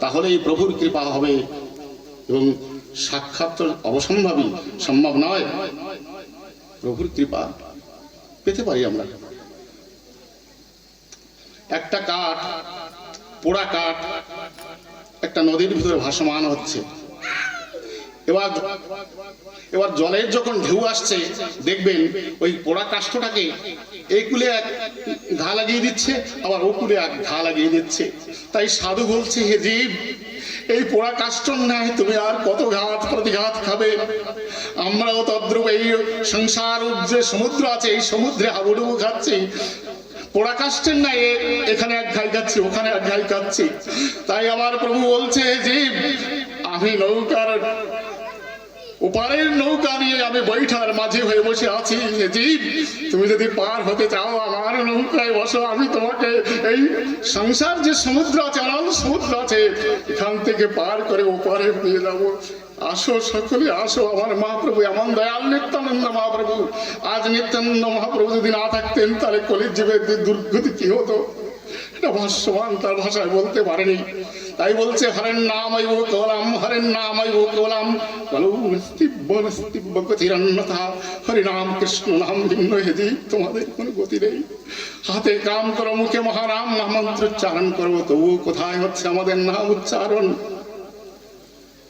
তাহলেই প্রভুর কৃপা হবে। এবং সাক্ষাৎ তো অবসম্ভাবী, সম্ভব নয়। প্রভুর কৃপা পেতে পারি আমরা। একটা কাঠ, পোড়া কাঠ একটা নদীর ভিতরে ভাসমান হচ্ছে। এবার জলের যখন ঢেউ আসছে দেখবেন ওই পোড়া কাষ্ঠটাকে এই কুলে এক ঘা লাগিয়ে দিচ্ছে, আবার ও কুলে এক ঘা লাগিয়ে দিচ্ছে। তাই সাধু বলছে, হে জীব, এই পোড়া কাষ্ঠর ন্যায় তুমি আর কত ঘাত প্রতিঘাত খাবে? আমরাও তদ্রূপ এই সংসার যে সমুদ্র আছে, এই সমুদ্রে হাবুডুবু খাচ্ছি। পোড়া কাষ্ঠের নাই এখানে এক ঘাই খাচ্ছি, ওখানে এক ঘাই খাচ্ছি। তাই আমার প্রভু বলছে, জীব, আমি নৌকার ওপারের নৌকা নিয়ে আমি বৈঠার মাঝে হয়ে বসে আছি। জীব, তুমি যদি পার হতে চাও আমার নৌকায় বসো, আমি তোমাকে এই সংসার যে সমুদ্র আছে, অনন্ত সমুদ্র আছে, এখান থেকে পার করে ওপারে নিয়ে যাবো। আসো সকলে আসো। আমার মহাপ্রভু এমন দয়াল নিত্যানন্দ মহাপ্রভু। আজ নিত্যানন্দ মহাপ্রভু যদি না থাকতেন তাহলে কলির জীবের দুর্গতি কি হতো, এটা ভাষ্যবান তার ভাষায় বলতে পারেনি। তাই বলছে, হরেন নাম আইব কলাম, হরেন নাম আইব কলাম, হরিনাম কৃষ্ণ নাম ভিন্ন। হেজি, তোমাদের কোনো গতি নেই। হাতে কাম করো, মুখে মহানাম মহামন্ত্র উচ্চারণ করবো, তবুও কোথায় হচ্ছে আমাদের নাম উচ্চারণ।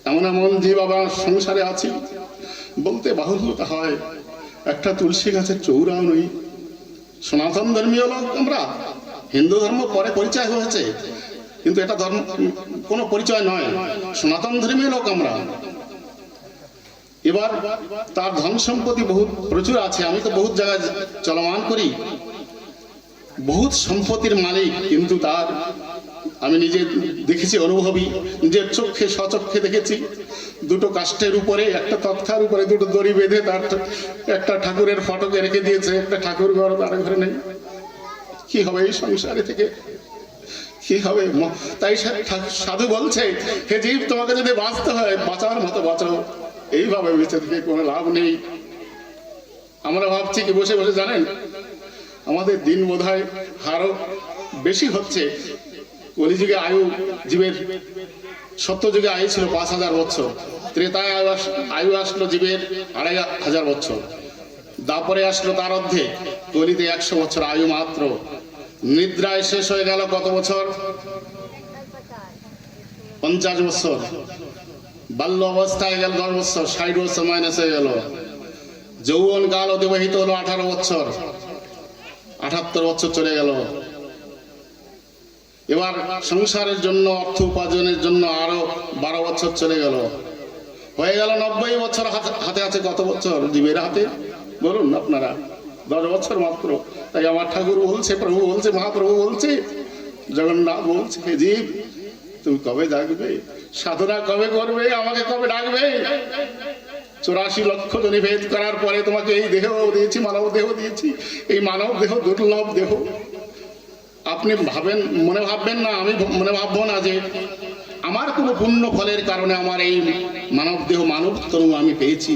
এমন এমন জীব আবার সংসারে আছি, বলতে বাহুল্যতা হয়। একটা তুলসী গাছের চৌড়াও নই। সনাতন ধর্মীয় লোক আমরা। হিন্দু ধর্ম পরে পরিচয় হয়েছে, কিন্তু এটা ধর্ম কোনো পরিচয় নয়। সনাতন ধর্মীয় লোক আমরা। এবার তার ধন সম্পত্তি বহুত প্রচুর আছে। আমি তো বহুত জায়গায় চলমান করি, বহুত সম্পত্তির মালিক, কিন্তু তার আমি নিজে দেখেছি, অনুভবী, নিজের চোখে স্বচক্ষে দেখেছি। দুটো কাষ্ঠের উপরে, একটা তক্তার উপরে দুটো দড়ি বেঁধে তার একটা ঠাকুরের ফটোকে রেখে দিয়েছে। একটা ঠাকুর ঘর তার ঘরে নেই। কি হবে এই সংসারে থেকে, কি হবে? তাই সাধু বলছে, হে জীব, তোমাকে যদি বাঁচতে হয় বাঁচার মতো বাঁচাও, এইভাবে বেঁচে থেকে কোনো লাভ নেই। আমরা ভাবছি কি বসে বসে, জানেন আমাদের দিন বোধহয় আরো বেশি হচ্ছে। কলিযুগে আয়ু জীবের, সত্যযুগে আয়ু ছিল 5000 বছর, ত্রেতায় আয়ু আসলো জীবের 2500 বছর, তারপরে আসলো তার অর্ধেক, কলিতে 100 বছর আয়ু মাত্র। নিদ্রায় শেষ হয়ে গেল কত বছর? 50 বছর। বাল্য অবস্থায় গেল 10 বছর, 60 বছর মাইনাস হয়ে গেল। যৌবন কাল অতিবাহিত হলো 18 বছর, 78 বছর চলে গেল। এবার সংসারের জন্য, অর্থ উপার্জনের জন্য আরো 12 বছর চলে গেল, হয়ে গেল 90 বছর। হাতে আছে কত বছর জীবের হাতে বলুন আপনারা? 10 বছর মাত্র। তাই আমার ঠাকুর বলছে, প্রভু বলছে, মহাপ্রভু বলছে, জগন্নাথ বলছে, হে জীব, তুমি কবে ডাকবে? সাধনা কবে করবে? আমাকে কবে ডাকবে? 84 লক্ষ জনি ভেদ করার পরে তোমাকে এই দেহ দিয়েছি, মানব দেহ দিয়েছি। এই মানব দেহ দুর্লভ দেহ। আপনি ভাবেন, মনে ভাববেন না, আমি মনে ভাববো না যে আমার কোনো পুণ্য ফলের কারণে আমার এই মানব দেহ, মানব তনু আমি পেয়েছি।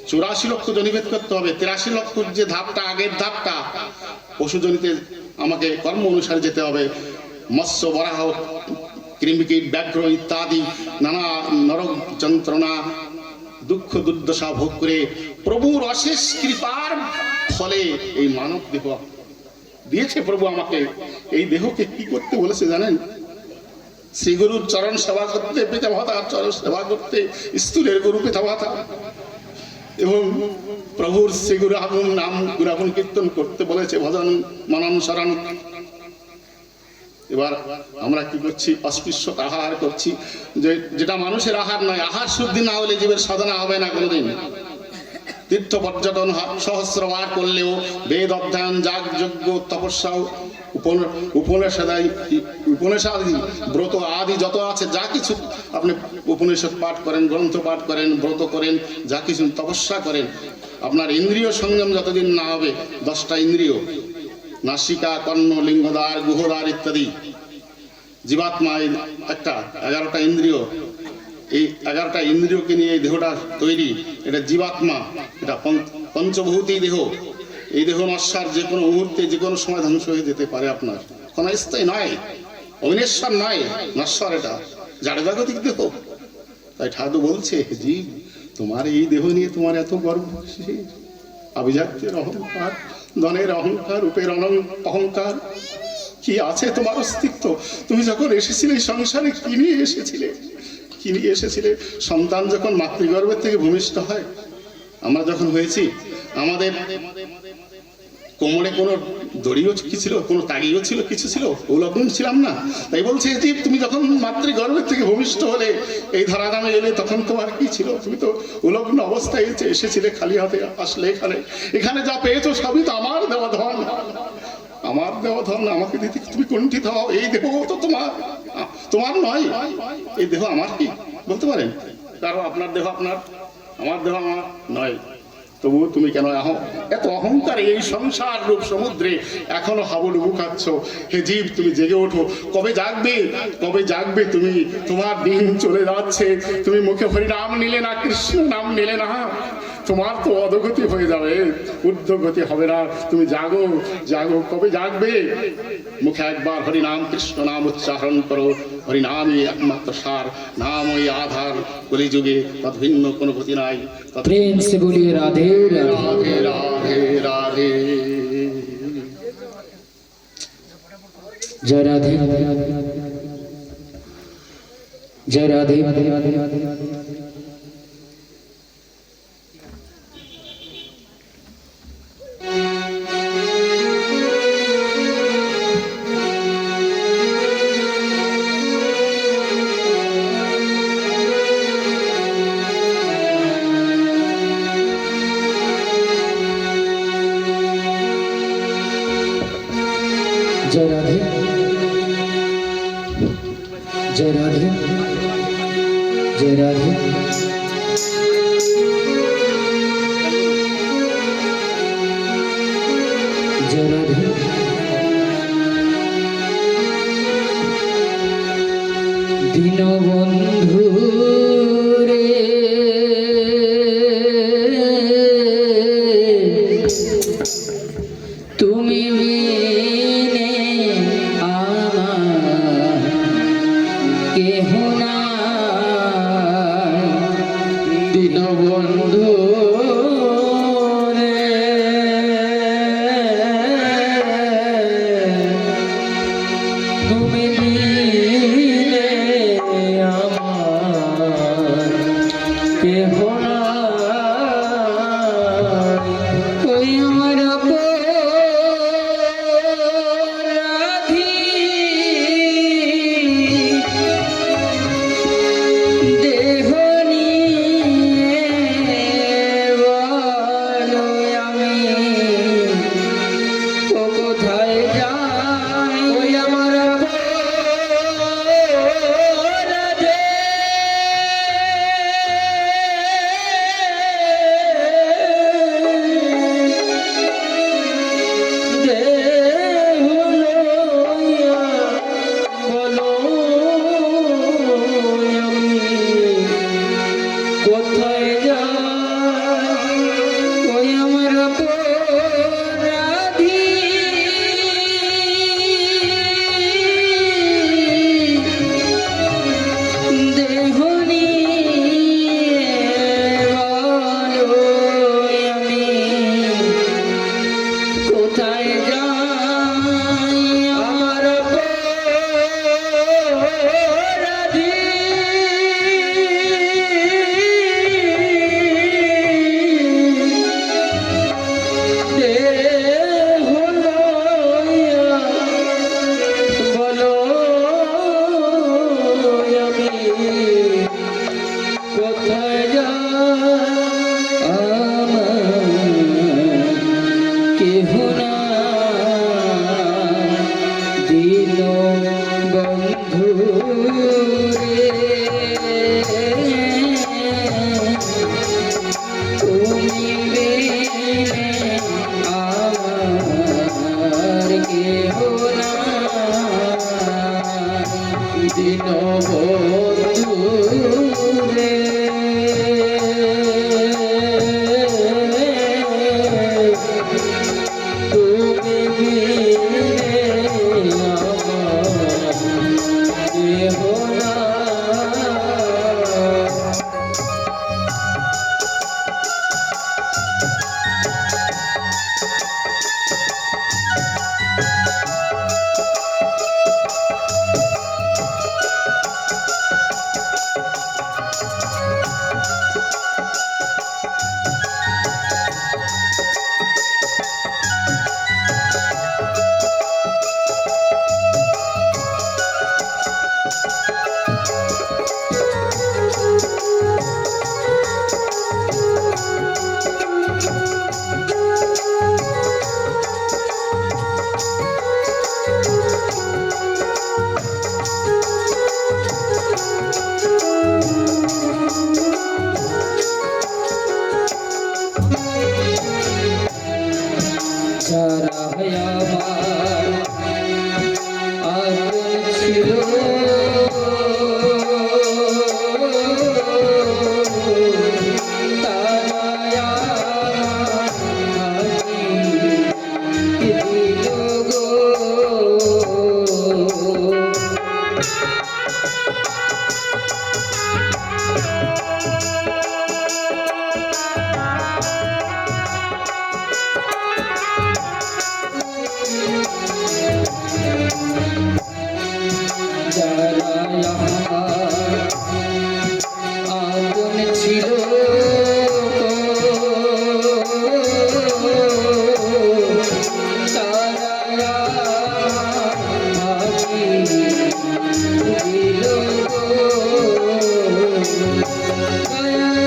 84 লক্ষ জনিভেদ করতে হবে। 83 লক্ষ যে ধাপটা, আগের ধাপটা, পশুজনিতে আমাকে কর্ম অনুসারে যেতে হবে। মৎস্য, বরাহ, কৃমিকীট, ব্যাঘ্র ইত্যাদি নানা নরক যন্ত্রণা, দুঃখ দুর্দশা ভোগ করে প্রভুর অশেষ কৃপার ফলে এই মানব দেহ দিয়েছে প্রভু আমাকে। এই দেহকে কি করতে বলেছে জানেন? শ্রী গুরুর চরণ সেবা করতে, পিতা মাতার চরণ সেবা করতে, স্থূলের গুরু পিতা মাতা, এবং প্রভুর শ্রী গুরুগুণ নাম গুণাগুণ কীর্তন করতে বলেছে, ভজন মনন শরণ। এবার আমরা কি করছি? অস্পৃশ্যত আহার করছি, যেটা মানুষের আহার নয়। আহার শুদ্ধি না হলে জীবের সাধনা হবে না কোনোদিন। তীর্থ পর্যটন সহস্রবার করলেও বেদ অধ্যয়ন, যাগ যজ্ঞ, তপস্যা, উপনিষাদি ব্রত আদি যত আছে, যা কিছু আপনি উপনিষদ পাঠ করেন, গ্রন্থ পাঠ করেন, ব্রত করেন, যা কিছু তপস্যা করেন, আপনার ইন্দ্রিয় সংযম যতদিন না হবে, 10টা ইন্দ্রিয়, নাসিকা, কর্ণ, লিঙ্গদ্বার, গুহদ্বার ইত্যাদি, জীবাত্মা একটা 11টা ইন্দ্রিয়। এই 11টা ইন্দ্রিয়কে নিয়ে এই দেহটা তৈরি। এটা জীবাত্মা, এটা পঞ্চভূতি দেহ। এই দেহ নশ্বর, যে কোনো মুহূর্তে যে কোনো সময় ধ্বংস হয়ে যেতে পারে। আপনার ক্ষণস্থায়ী নয়। অবিনেশ্বর নয়, নশ্বর এটা, জাড়জাগতিক দেহ। তাই ঠাকুর বলছে, জীব তোমার এই দেহ নিয়ে তোমার এত গর্ব কিসের? আভিজাত্যের অহংকার, ধনের অহংকার, রূপের অহংকার, কি আছে তোমার অস্তিত্ব? তুমি যখন এসেছিলে সংসারে কি নিয়ে এসেছিলে? কি নিয়ে এসেছিলে? সন্তান যখন মাতৃগর্ভের থেকে ভূমিষ্ঠ হয়, আমরা যখন হয়েছি, আমাদের কোমরে কোনো দড়িও কি ছিল, কোনো তাগিও ছিল, কিছু ছিল? উলগ্ন ছিলাম না। তাই বলছে জীব তুমি যখন মাতৃগর্ভের থেকে ভূমিষ্ঠ হলে, এই ধরাধামে এলে, তখন তোমার কি ছিল? তুমি তো উলগ্ন অবস্থায় এসেছিলে, খালি হাতে আসলে এখানে। এখানে যা পেয়েছো সবই তো আমার দেওয়া ধন, আমার দেওয়া ধন। আমাকে দিতে তুমি কুণ্ঠিত হও? এই দেহ তো তোমার নয়, এই দেহ আমার কি বলতে পারেন? কারণ আপনার দেহ আপনার, আমার দেহ আমার নয়। তবু তুমি কেন এত অহংকার? এই সংসার রূপ সমুদ্রে এখনো হাবুডুবু খাচ্ছ। হে জীব, তুমি জেগে ওঠো। কবে জাগবে? কবে জাগবে তুমি? তোমার দিন চলে যাচ্ছে, তুমি মুখে হরিনাম নিলে না, কৃষ্ণ নাম নিলে না, তোমার তো অধোগতি হয়ে যাবে, ঊর্ধ্বগতি হবে না। তুমি জাগো, জাগো। কবে জাগবে? মুখে একবার হরিনাম কৃষ্ণ নাম উচ্চারণ করো। হরিনামই একমাত্র সার, নাম ওই আধার। কলিযুগে তৎ ভিন্ন কোনো গতি নাই। प्रेम से बोलिए राधे রাধে রাধে রাধে। जय राधे, जय राधे। जय राधे, जय राधे, जय राधे। जय राधे। दीनबंधु रे তুমি বিনে আমার কেহ নাই। দীনবন্ধু রে তুমি বিনে আমার কেহ নাই। ওই আমার যারা আমার আপন ছিল তারা ভাবি দিল গো। দয়াল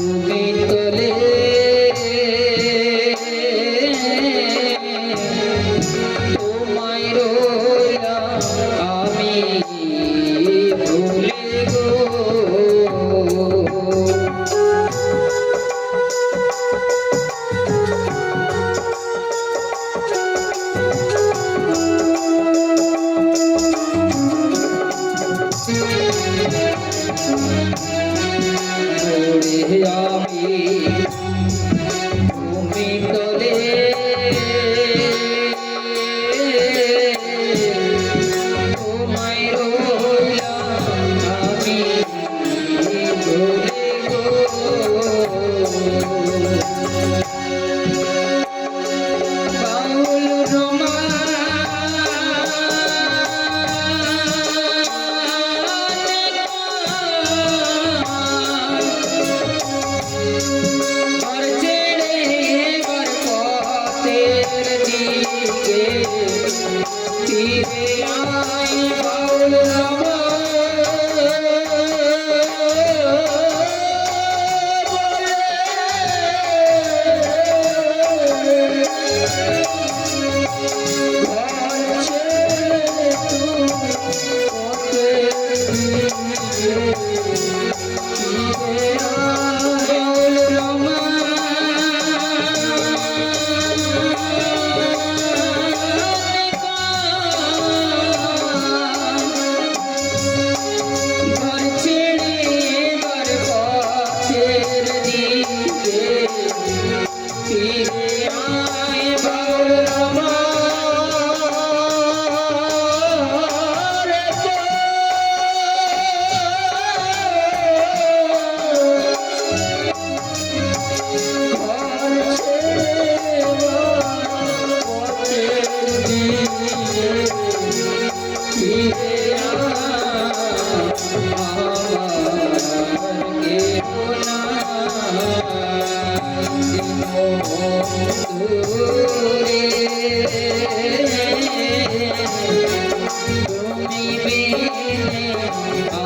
তুমি তলে তোমায় রইলাম আমি ভুলে গো ওরে আমি তুমি তলে তোমায় রইলাম আমি ভুলে গো বাউল রমা আর ছেড়ে এবার পথের দিকে ফিরে আয় বাউল রমা ঘর ছেড়ে তুমি পথের দিকে ফিরে আয় বাউল রমা ঘর ছেড়ে এবার পথের দিকে ফিরে আয় বাউল রমা ঘর ছেড়ে পথের দিকে ফিরে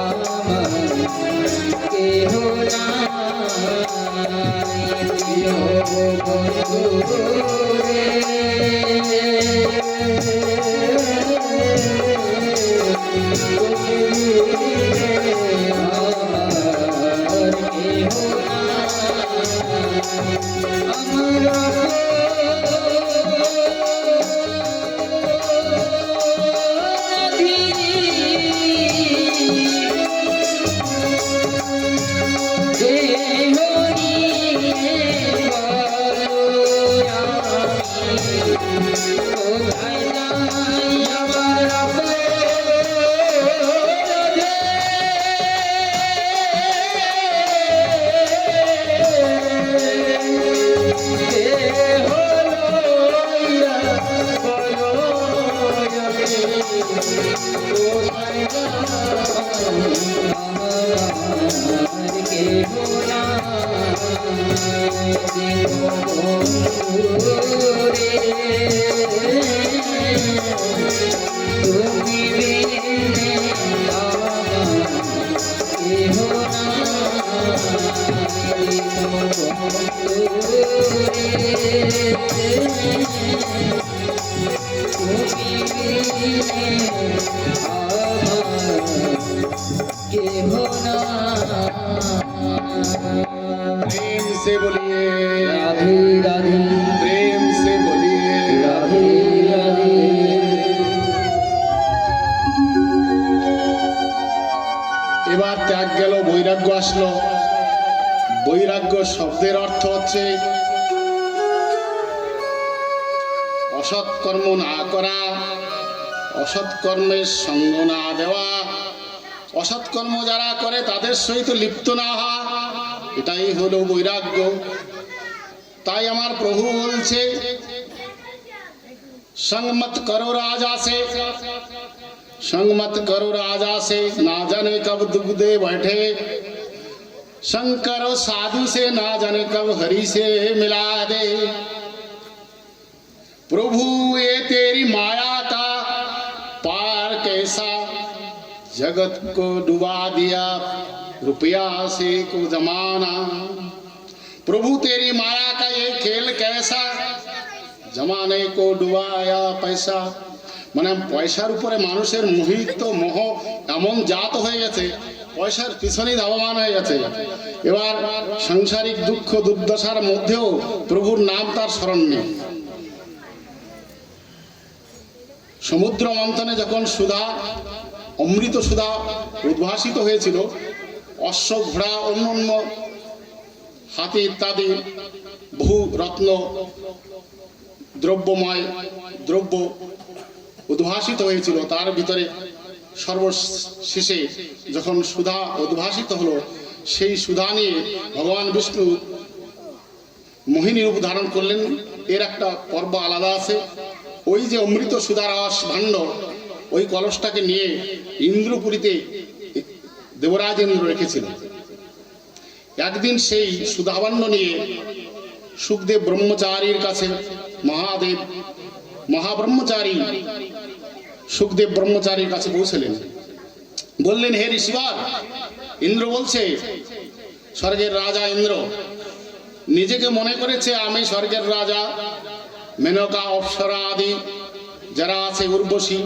আমার কেহ তুমি বিনে আমার কেহ তুমি বিনে प्रेम से बोलिए राधे राधे प्रेम से बोलिए राधे राधे এবার ত্যাগ গেল, বৈরাগ্য আসলো। বৈরাগ্য শব্দের অর্থ হচ্ছে অসৎ কর্ম না করা, অসৎ কর্মের সঙ্গ না দেওয়া, অসৎ কর্ম যারা করে তাদের সহিত লিপ্ত না হওয়া, এটাই হলো বৈরাগ্য। তাই আমার প্রভু বলছে, संग मत करो राजा से, संग मत करो राजा से, ना जाने कब दुख दे बैठे। संग करो साधु से, ना जाने कब हरि से मिला दे। प्रभु ये तेरी माया का पार कैसा, जगत को डुबा दिया रुपया से को जमाना। प्रभु तेरी माया का ये खेल कैसा, जमाने को डुबाया पैसा। মানে পয়সার উপরে মানুষের মোহিত মোহ এমন জাত হয়ে গেছে, পয়সার পিছনেই ধাবমান হয়ে গেছে। এবার সাংসারিক দুঃখ দুর্দশার মধ্যেও প্রভুর নাম তার স্মরণ নেই। সমুদ্র মন্থনে যখন সুধা, অমৃত সুধা উদ্ভাসিত হয়েছিল, অশ্ব ঘোড়া অন্যান্য হাতি ইত্যাদি বহু রত্ন দ্রব্যময় দ্রব্য উদ্ভাসিত হয়েছিল, তার ভিতরে সর্বশেষে যখন সুধা উদ্ভাসিত হলো, সেই সুধা নিয়ে ভগবান বিষ্ণু মোহিনী রূপ ধারণ করলেন। এর একটা পর্ব আলাদা আছে। ওই যে অমৃত সুধারস ভাণ্ড, ওই কলসটাকে নিয়ে ইন্দ্রপুরীতে দেবরাজ ইন্দ্র রেখেছিল। একদিন সেই সুধাভাণ্ড নিয়ে সুখদেব ব্রহ্মচারীর কাছে মহাব্রহ্মচারী সুখদেব ব্রহ্মচারীর কাছে পৌঁছলেন। বললেন, হে ঋষিবার, ইন্দ্র বলছে, স্বর্গের রাজা ইন্দ্র নিজেকে মনে করেছে আমি স্বর্গের রাজা। মেনকা অপ্সরা আদি যারা আছে উর্বশী,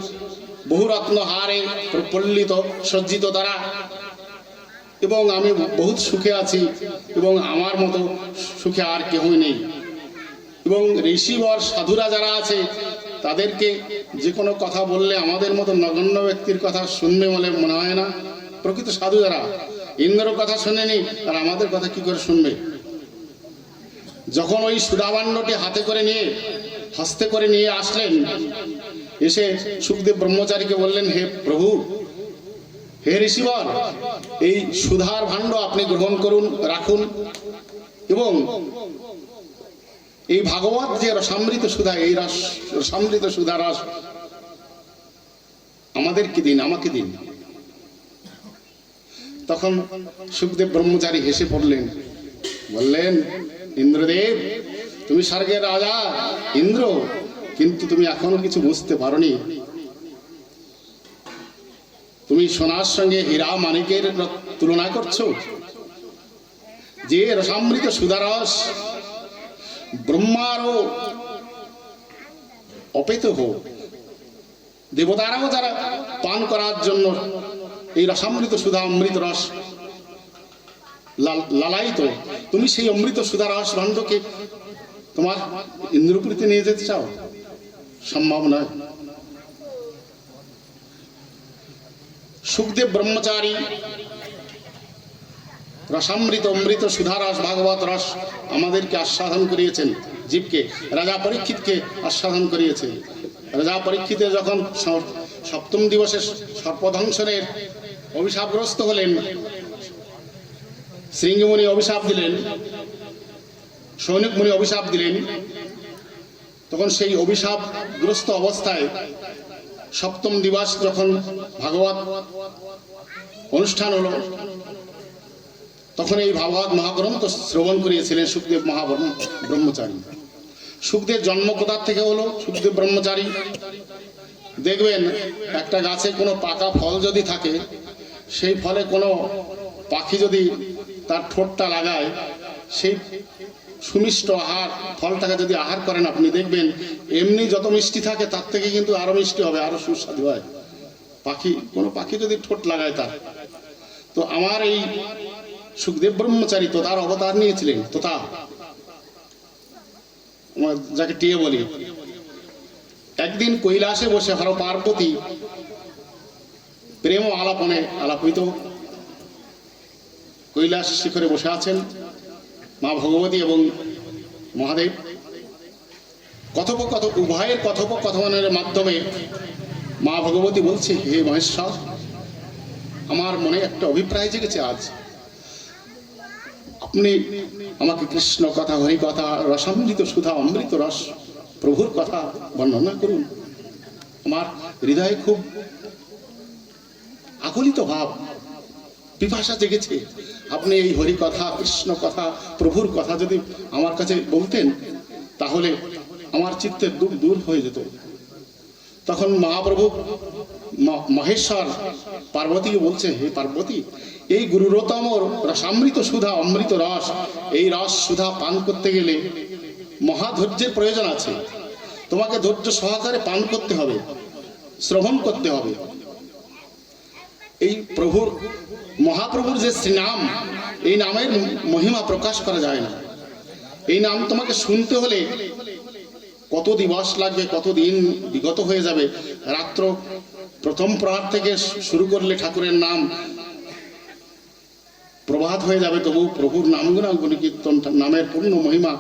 বহুরত্ন হারে প্রফুল্লিত সজ্জিত তারা, এবং আমি বহুত সুখে আছি, এবং আমার মতো সুখে আর কেউই নেই। এবং ঋষিবর সাধুরা যারা আছে তাদেরকে যে কোনো কথা বললে আমাদের মতো নগণ্য ব্যক্তির কথা শুনবে বলে মনে হয় না। প্রকৃত সাধু যারা ইন্দ্রর কথা শোনেনি, আর আমাদের কথা কি করে শুনবে? যখন ওই সুধাভাণ্ডটি হস্তে করে নিয়ে আসলেন, এসে সুখদেব ব্রহ্মচারীকে বললেন, হে প্রভু, হে ঋষিবর, এই সুধার ভাণ্ড আপনি গ্রহণ করুন, রাখুন, এবং এই ভাগবত যে রসামৃত সুধা, এই রসামৃত সুধা রস আমাদেরকে দিন, আমাকে দিন। তখন সুখদেব ব্রহ্মচারী হেসে পড়লেন, বললেন, ইন্দ্রদেব, তুমি স্বর্গের রাজা ইন্দ্র, কিন্তু তুমি এখনো কিছু বুঝতে পারোনি। তুমি সোনার সঙ্গে হীরা মানিকের তুলনা করছো। যে রসামৃত সুধারস ব্রহ্মারও অপেত হোক, দেবতারাও যারা পান করার জন্য এই রসামৃত সুধা অমৃত রস লালায়িত, তুমি সেই অমৃত সুধা রস ভাণ্ডকে তোমার ইন্দ্রপুরীতে নিয়ে যেতে চাও? সম্ভব নয়। সুখদেব ব্রহ্মচারী রসামৃত অমৃত সুধারস ভাগবত রস আমাদেরকে আস্বাদন করিয়েছেন, জীবকে। রাজা পরীক্ষিতকে আস্বাদন করিয়েছেন। রাজা পরীক্ষিতে যখন সপ্তম দিবসে সর্পদংশনের অভিশাপগ্রস্ত হলেন, শৃঙ্গমুনি অভিশাপ দিলেন, সৌনিক মুনি অভিশাপ দিলেন, তখন সেই অভিশাপগ্রস্ত অবস্থায় সপ্তম দিবস যখন ভাগবত অনুষ্ঠান হলো, তখন এই ভাগবত মহাগ্রন্থ শ্রবণ করিয়েছিলেন সুখদেব ব্রহ্মচারী। সুখদেব জন্ম কোথার থেকে হলো? সুখদেব ব্রহ্মচারী দেখবেন, একটা গাছে কোনো পাকা ফল যদি থাকে, সেই ফলে কোনো পাখি যদি তার ঠোঁটটা লাগায়, সেই সুমিষ্ট আহার ফলটাকে যদি আহার করেন, আপনি দেখবেন এমনি যত মিষ্টি থাকে তার থেকে কিন্তু আরো মিষ্টি হবে, আরো সুস্বাদু হয়। কোনো পাখি যদি ঠোঁট লাগায় তার। তো আমার এই সুখদেব ব্রহ্মচারী তো তার অবতার নিয়েছিলেন, তোতা, যাকে টিয়ে বলি। একদিন কৈলাসে বসে হর পার্বতী প্রেম আলাপনে আলাপিত, কৈলাস শিখরে বসে আছেন মা ভগবতী এবং মহাদেব। উভয়ের কথোপকথনের মাধ্যমে মা ভগবতী বলছে, হে মহেশ্বর, আমার মনে একটা অভিপ্রায় জেগেছে। আজ আপনি আমাকে কৃষ্ণ কথা, হরি কথা, রসামৃত সুধা অমৃত রস প্রভুর কথা বর্ণনা করুন। আমার হৃদয়ে খুব আকুলিত ভাব, পিপাসা জেগেছে। আপনি এই হরি কথা, কৃষ্ণ কথা, প্রভুর কথা যদি আমার কাছে বলতেন, তাহলে আমার চিত্তের দুঃখ দূর হয়ে যেত। তখন মহাপ্রভু মহেশ্বর পার্বতীকে বলছে, হে পার্বতী, এই গুরুরতম রসামৃত সুধা অমৃত রস, এই রস সুধা পান করতে গেলে মহাধৈর্যের প্রয়োজন আছে। তোমাকে ধৈর্য সহকারে পান করতে হবে, শ্রবণ করতে হবে। এই প্রভুর মহাপ্রভুর যে শ্রীনাম, এই নামের মহিমা প্রকাশ করা যায় না। এই নাম তোমাকে শুনতে হলে কত দিবস লাগবে, কত দিন বিগত হয়ে যাবে। রাত্র প্রথম প্রহার থেকে শুরু করলে ঠাকুরের নাম প্রভাত হয়ে যাবে, তবু প্রভুর নামগুণ কীর্তন, নামের পূর্ণ মহিমা,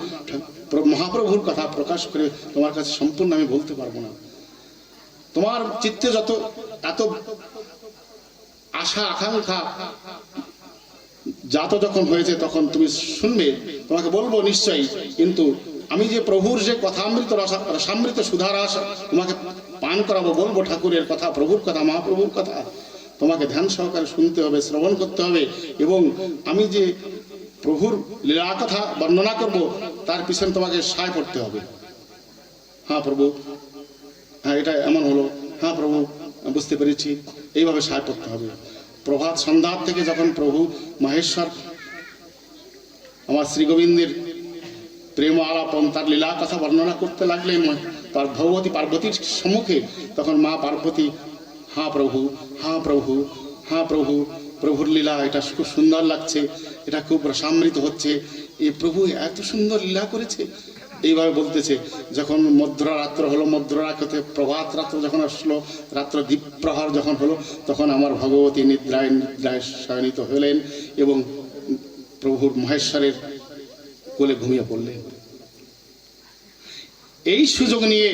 মহাপ্রভুর কথা প্রকাশ করে তোমার কাছে সম্পূর্ণ আমি বলতে পারবো না। তোমার চিত্তে যত এত আশা আকাঙ্ক্ষা জাত যখন হয়েছে, তখন তুমি শুনবে, তোমাকে বলবো নিশ্চয়ই। কিন্তু আমি যে প্রভুর যে কথামৃত রসামৃত সুধারস তোমাকে পান করাবো, বলবো ঠাকুরের কথা, প্রভুর কথা, মহাপ্রভুর কথা, তোমাকে ধ্যান সহকারে শুনতে হবে, শ্রবণ করতে হবে। এবং আমি যে প্রভুর লীলা কথা বর্ণনা করব, তার পিছনে তোমাকে সায় পড়তে হবে। হ্যাঁ প্রভু, হ্যাঁ এটা এমন হলো, হ্যাঁ প্রভু বুঝতে পেরেছি, এইভাবে সায় পড়তে হবে। প্রভাত সন্ধ্যার থেকে যখন প্রভু মহেশ্বর আমার শ্রী গোবিন্দের প্রেম আলাপন, তার লীলা কথা বর্ণনা করতে লাগলেন তার ভগবতী পার্বতীর সম্মুখে, তখন মা পার্বতী, হ্যাঁ প্রভু, হ্যাঁ প্রভু, হ্যাঁ প্রভু, প্রভুর লীলা এটা খুব সুন্দর লাগছে, এটা খুব রসামৃত হচ্ছে, এই প্রভু এত সুন্দর লীলা করেছে, এইভাবে বলতেছে। যখন মধ্যরাত্র হলো, মধ্যরাত্রে প্রভাত রাত্র যখন আসলো, রাত্র দ্বীপ্রহর যখন হলো, তখন আমার ভগবতী নিদ্রায় নিদ্রায় শয়নিত হলেন এবং প্রভুর মহেশ্বরের কোলে ঘুমিয়ে পড়লেন। এই সুযোগ নিয়ে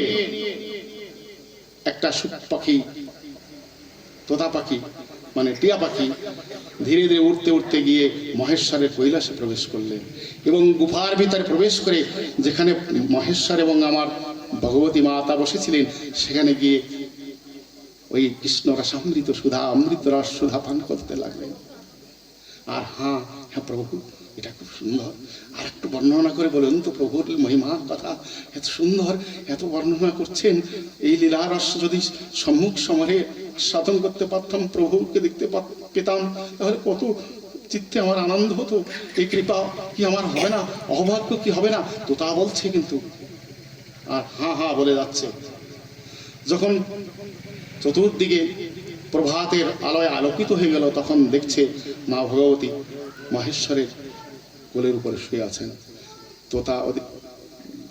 একটা পাখি, তোতা পাখি মানে টিয়া পাখি, ধীরে ধীরে উঠতে উঠতে গিয়ে মহেশ্বরের কৈলাসে প্রবেশ করলেন এবং গুফার ভিতরে প্রবেশ করে যেখানে মহেশ্বর এবং আমার ভগবতী মাতা বসেছিলেন, সেখানে গিয়ে ওই কৃষ্ণ রসামৃত সুধা অমৃত রস সুধা পান করতে লাগলেন। আর হ্যাঁ হ্যাঁ প্রভু, এটা খুব সুন্দর, আর একটু বর্ণনা করে বলুন তো প্রভুর মহিমার কথা, এত সুন্দর, এত বর্ণনা করছেন। এই লীলারস যদি সম্মুখ সমরে সাধন করতে পারতাম, প্রভুকে দেখতে পেতাম, তাহলে কত চিত্তে আমার আনন্দ হতো। এই কৃপা কি আমার হবে না, অভাগ্য কি হবে না? তো তা বলছে কিন্তু, আর হ্যাঁ হ্যাঁ বলে যাচ্ছে। যখন চতুর্দিকে প্রভাতের আলোয় আলোকিত হয়ে গেল, তখন দেখছে মা ভগবতী মহেশ্বরের কোলের উপরে শুয়ে আছেন। তোতা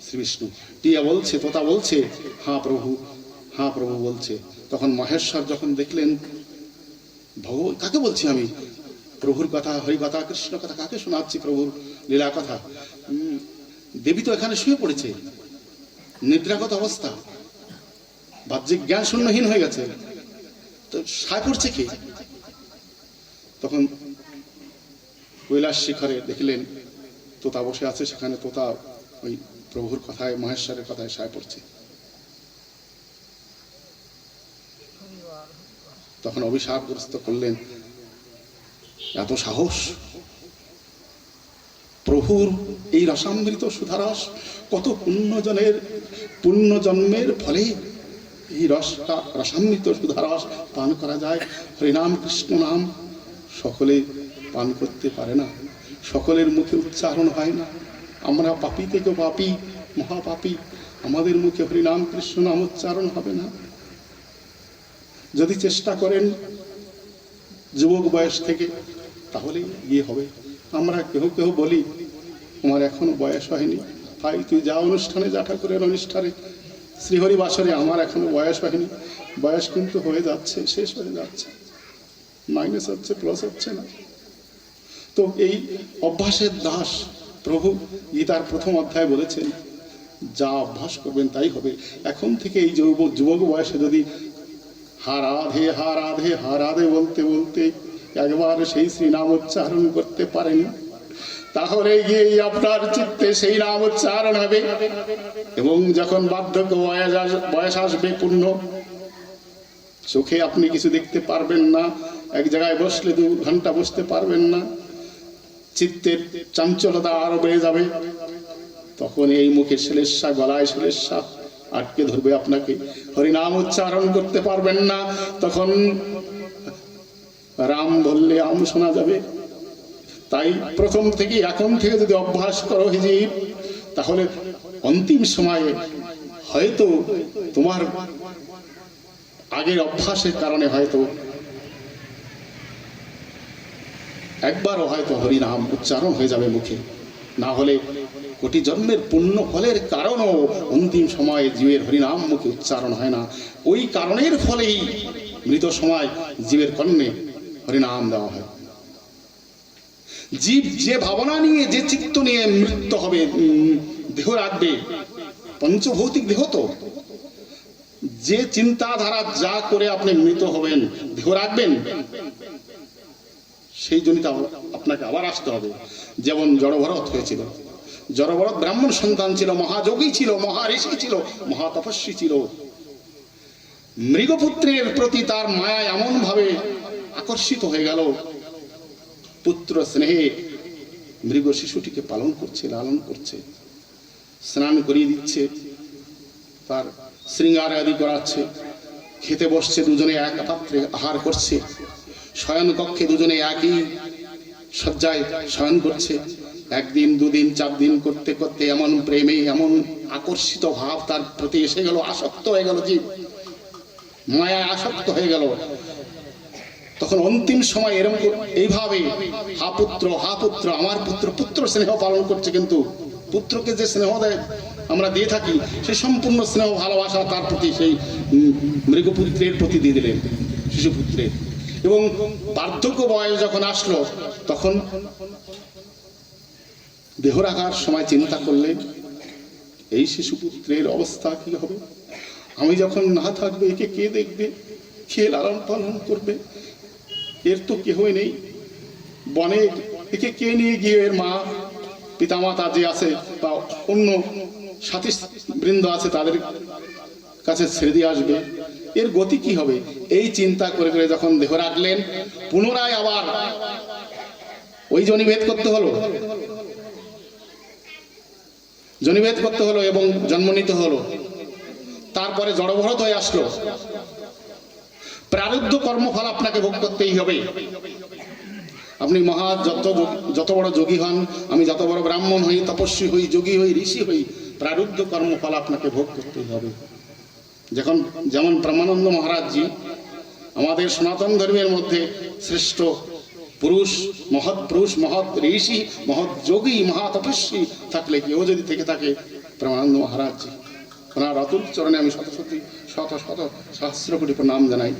শ্রী বিষ্ণু, টিয়া বলছে, তোতা বলছে, হ্যাঁ প্রভু, হ্যাঁ প্রভু বলছে। তখন মহেশ্বর যখন দেখলেন, কাকে বলছি আমি? প্রভুর কথা, হরি কথা, কৃষ্ণ কথা কাকে শোনাচ্ছি? প্রভুর লীলা কথা। দেবী তো এখানে শুয়ে পড়েছে, নিদ্রাগত অবস্থা, বাহ্যিক জ্ঞান শূন্যহীন হয়ে গেছে, তো সায় পড়ছে কে? তখন কৈলাস শিখরে দেখলেন তোতা বসে আছে, সেখানে তোতা ওই প্রভুর কথায়, মহেশ্বরের কথায় সায় পড়ছে। তখন অভিশাপগ্রস্ত করলেন, এত সাহস! প্রভুর এই রসামৃত সুধারস কত পুণ্যজন্মের ফলে এই রসটা, রসামৃত সুধারস পান করা যায়। হরিনাম কৃষ্ণ নাম সকলে পান করতে পারে না, সকলের মুখে উচ্চারণ হয় না। আমরা পাপী থেকে পাপী, মহাপাপী, আমাদের মুখে হরিনাম কৃষ্ণ নাম উচ্চারণ হবে না। যদি চেষ্টা করেন যুবক বয়স থেকে, তাহলে গিয়ে হবে। আমরা কেহ কেহ বলি, আমার এখনো বয়স হয়নি, ভাই তুই যা অনুষ্ঠানে, যা ঠাকুরের অনুষ্ঠানে, শ্রীহরি বাসরে, আমার এখনো বয়স হয়নি। বয়স কিন্তু হয়ে যাচ্ছে, শেষ হয়ে যাচ্ছে, মাইনাস হচ্ছে, প্লাস হচ্ছে না। তো এই অভ্যাসের দাস প্রভু গীতার প্রথম অধ্যায় বলেছেন, যা অভ্যাস করবেন তাই হবে। এখন থেকে এই যুবক বয়সে যদি হা রাধে হা রাধে হা রাধে বলতে বলতে একবার সেই শ্রীনাম উচ্চারণ করতে পারেন, তাহলে গিয়ে আপনার চিত্তে সেই নাম উচ্চারণ হবে। এবং যখন বার্ধক্য বয়স আসবে, পূর্ণ চোখে আপনি কিছু দেখতে পারবেন না, এক জায়গায় বসলে 2 ঘন্টা বসতে পারবেন না, চিত্তের চাঞ্চলতা আরো বেড়ে যাবে, তখন এই মুখে শ্লেষা, গলায় শ্লেষা, আটকে ধরবে আপনাকে, হরিনাম উচ্চারণ করতে পারবেন না। তখন রাম বললে আম শোনা যাবে। তাই প্রথম থেকে এখন থেকে যদি অভ্যাস করো হিজিব, তাহলে অন্তিম সময়ে হয়তো তোমার আগের অভ্যাসের কারণে হয়তো একবারও হয়তো হরিনাম উচ্চারণ হয়ে যাবে মুখে, না হলে কোটি জন্মের পুণ্য ফলের কারণও অন্তিম সময়ে জীবের হরিনাম মুখে উচ্চারণ হয় না। ওই কারণের ফলেই মৃত সময় জীবের কর্ণে হরিনাম দেওয়া হয়। জীব যে ভাবনা নিয়ে, যে চিত্ত নিয়ে মৃত্যু হবে, দেহ রাখবে, পঞ্চভৌতিক দেহ তো, যে চিন্তাধারা যা করে আপনি মৃত হবেন, দেহ রাখবেন, সেই জন্যই আপনাকে আবার আসতে হবে। যেমন জড়ভরত হয়েছিল, জড়ভরত ব্রাহ্মণ সন্তান ছিল, মহাযোগী ছিল, মহাঋষি ছিল, মহাতপস্বী ছিল। মৃগপুত্রের প্রতি তার মায়া এমন ভাবে আকর্ষিত হয়ে গেল, পুত্র স্নেহে মৃগ শিশুটিকে পালন করছে, লালন করছে, স্নান করিয়ে দিচ্ছে, তার শৃঙ্গার আদি করাচ্ছে, খেতে বসছে, দুজনে এক পাত্রে আহার করছে, শয়ন কক্ষে দুজনে একই শয্যায় শয়ন করছে। একদিন, দুদিন, 4 দিন করতে করতে এমন প্রেমে, এমন আকর্ষিত ভাব তার প্রতি এসে গেল, আসক্ত হয়ে গেল, জীব মায়ায় আসক্ত হয়ে গেল। তখন অন্তিম সময় এরকম এইভাবে হা পুত্র, হা পুত্র, আমার পুত্র, পুত্র স্নেহ পালন করছে। কিন্তু পুত্রকে যে স্নেহ দেয় আমরা দিয়ে থাকি, সেই সম্পূর্ণ স্নেহ ভালোবাসা তার প্রতি সেই মৃগপুত্রের প্রতি দিয়ে দিলেন, শিশুপুত্রের। এবং বার্ধক্য বয়স যখন আসলো, তখন দেহ রাখার সময় চিন্তা করলেন, এই শিশুপুত্রের অবস্থা কি হবে? আমি যখন না থাকবে একে কে দেখবে, কে লালন পালন করবে? এর তো কেহই নেই, বনে একে কে নিয়ে গিয়ে এর মা পিতামাতা যে আছে বা অন্য সাথী বৃন্দ আছে তাদের কাছে ছেড়ে দিয়ে আসবে, এর গতি কি হবে? এই চিন্তা করে করে যখন দেহ রাখলেন, পুনরায় আবার ওই জনিভেদ করতে হলো, জনিভেদ করতে হলো এবং জন্ম নিতে হলো। তারপরে জড়ভরত হয়ে আসলো। প্রারব্ধ কর্মফল আপনাকে ভোগ করতেই হবে। আপনি যত বড় যোগী হন, আমি যত বড় ব্রাহ্মণ হই, তপস্বী হই, যোগী হই, ঋষি হই, প্রারব্ধ কর্মফল আপনাকে ভোগ করতেই হবে। যেমন ব্রহ্মানন্দ মহারাজজি আমাদের সনাতন ধর্মের মধ্যে শ্রেষ্ঠ পুরুষ, মহৎ ঋষি, মহৎ যোগী, মহাতপস্বী থাকলে কেউ যদি থেকে থাকে ব্রহ্মানন্দ মহারাজজি, ওনার অতুল চরণে আমি শত সহস্র কোটি প্রণাম জানাই।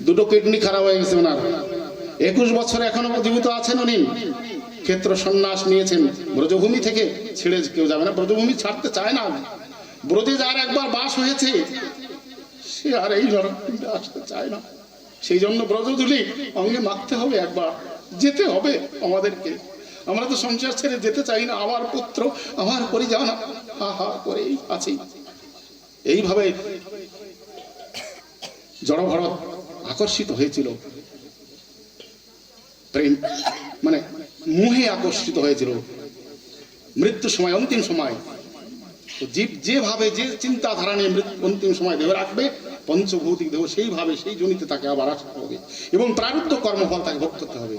2টো কিডনি খারাপ হয়ে গেছে ওনার, 21 বছরে এখনো জীবিত আছেন উনি। ক্ষেত্র সন্ন্যাস নিয়েছেন, ব্রজভূমি থেকে ছেড়ে কেউ যাবে না, ব্রজভূমি ছাড়তে চায় না। ব্রজে যার একবার বাস হয়েছে সে আর এই নরকপিণ্ডে আসতে চায় না। সেই জন্য ব্রজধূলি অঙ্গে মাখতে হবে, একবার যেতে হবে আমাদেরকে। আমরা তো সংসার ছেড়ে যেতে চাই না, আমার পুত্র, আমার পরিজন হা হা করেই আছি। এইভাবে জড়ভরত আকর্ষিত হয়েছিল, প্রেম মানে মোহে আকর্ষিত হয়েছিল। মৃত্যুর সময়, অন্তিম সময় জীব যেভাবে, যে চিন্তাধারা নিয়ে অন্তিম সময় দেহ রাখবে, পঞ্চভৌতিক দেহ, সেইভাবে সেই জনিতে তাকে আবার আসতে হবে এবং প্রারব্ধ কর্মফল তাকে ভোগ করতে হবে।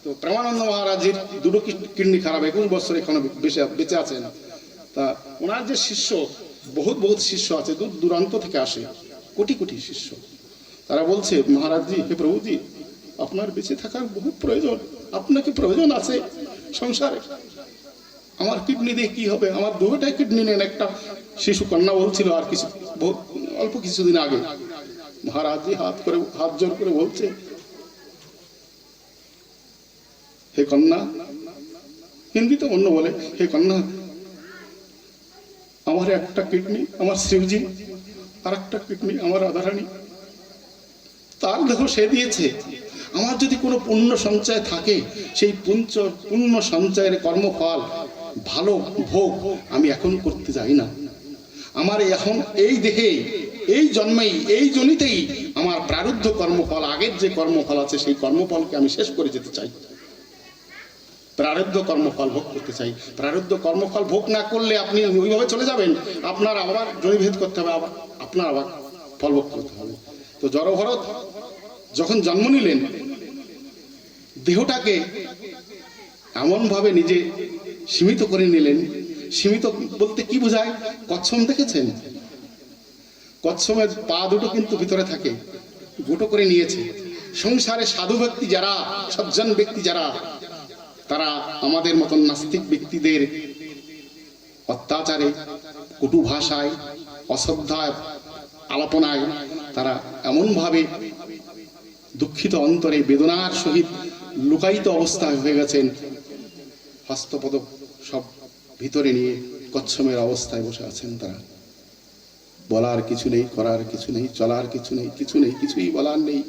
তো প্রেমানন্দ মহারাজের 2টো কিডনি খারাপ, 21 বছর এখনো বেঁচে আছেন। তা ওনার যে শিষ্য, বহুত শিষ্য আছে, দূর দূরান্ত থেকে আসে, কোটি কোটি শিষ্য। তারা বলছে, মহারাজজি, হে প্রভুজি, আপনার বেঁচে থাকার বহু প্রয়োজন, আপনাকে প্রয়োজন আছে সংসারে। আমার কিডনি দিয়ে কি হবে? আমার 2টাই কিডনি নেন। একটা শিশু কন্যা বলছিল, আর কিছু অল্প কিছুদিন আগে মহারাজজি হাত জোর করে বলছে, হে কন্যা, হিন্দিতে অন্য বলে, হে কন্যা, আমার একটা কিডনি আমার শিবজি, আর একটা কিডনি আমার রাধারানী, তার দেহ সে দিয়েছে। আমার যদি কোনো পুণ্য সঞ্চয় থাকে, সেই পুণ্য সঞ্চয়ের কর্মফল, ভালো ভোগ আমি এখন করতে চাই না। আমার এখন এই দেহে, এই জন্মেই, এই জনিতেই আমার প্রারব্ধ কর্মফল, আগের যে কর্মফল আছে সেই কর্মফলকে আমি শেষ করে যেতে চাই। প্রারব্ধ কর্মফল ভোগ করতে চাই। প্রারব্ধ কর্মফল ভোগ না করলে আপনি ওইভাবে চলে যাবেন, আপনার আবার জনিভেদ করতে হবে, আবার আপনার আবার ফল ভোগ করতে হবে। তো জড়ভরত যখন জন্ম নিলেন, দেহটাকে এমনভাবে নিজে সীমিত করে নিলেন। সীমিত বলতে কি বোঝায়? কচ্ছম দেখেছেন? কচ্ছমের পা দুটো কিন্তু ভিতরে থাকে, গোটো করে নিয়েছে। সংসারে সাধু ব্যক্তি যারা, সজ্জন ব্যক্তি যারা, তারা আমাদের মতন নাস্তিক ব্যক্তিদের অত্যাচারে, কটু ভাষায়, অশ্রদ্ধায়, আলাপনায় তারা এমনভাবে দুঃখিত অন্তরে বেদনার সহিত লুকায়িত অবস্থায় হয়ে গেছেন, হস্তপদ সব ভিতরে নিয়ে কচ্ছমের অবস্থায় বসে আছেন। তারা বলার কিছু নেই, করার কিছু নেই, চলার কিছু নেই, কিছু নেই, কিছুই বলার নেই।